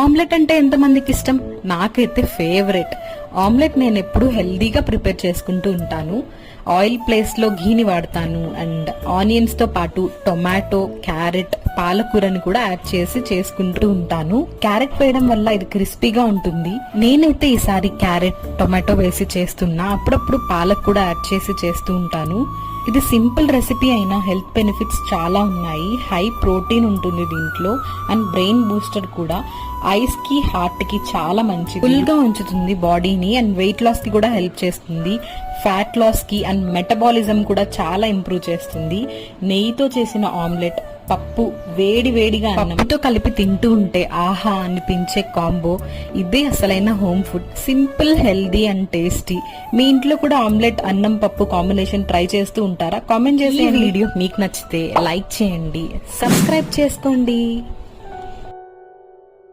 Omelette అంటే ఎంతమందికి ఇష్టం? నాకైతే ఫేవరెట్. ఆమ్లెట్ నేను ఎప్పుడు హెల్దీగా ప్రిపేర్ చేసుకుంటూ ఉంటాను. ఆయిల్ ప్లేస్ లో ఘీని వాడతాను అండ్ ఆనియన్స్ తో పాటు టొమాటో, క్యారెట్, పాలకూరని కూడా యాడ్ చేసి చేసుకుంటూ ఉంటాను. క్యారెట్ వేయడం వల్ల ఇది క్రిస్పీగా ఉంటుంది. నేనైతే ఈసారి క్యారెట్, టొమాటో వేసి చేస్తున్నా. అప్పుడప్పుడు పాలక్ కూడా యాడ్ చేసి చేస్తూ ఉంటాను. ఇది సింపుల్ రెసిపీ అయినా హెల్త్ బెనిఫిట్స్ చాలా ఉన్నాయి. హై ప్రోటీన్ ఉంటుంది దీంట్లో అండ్ బ్రెయిన్ బూస్టర్ కూడా. ఐస్ కి, హార్ట్ కి చాలా మంచిది. ఫుల్ గా ఉంచుతుంది బాడీని అండ్ వెయిట్ లాస్ కి కూడా హెల్ప్ చేస్తుంది. ఫ్యాట్ లాస్ కి అండ్ మెటబాలిజం కూడా చాలా ఇంప్రూవ్ చేస్తుంది. నెయ్యితో చేసిన ఆమ్లెట్, పప్పు, వేడి వేడిగా అన్నంతో కలిపి తింటూ ఉంటే ఆహా అనిపించే కాంబో. ఇదే అసలైన home food. Simple, healthy and tasty. మీ ఇంట్లో కూడా ఆమ్లెట్, అన్నం, పప్పు కాంబినేషన్ ట్రై చేస్తూ ఉంటారా? కామెంట్ చేసే వీడియో మీకు నచ్చితే లైక్ చేయండి, సబ్స్క్రైబ్ చేసుకోండి.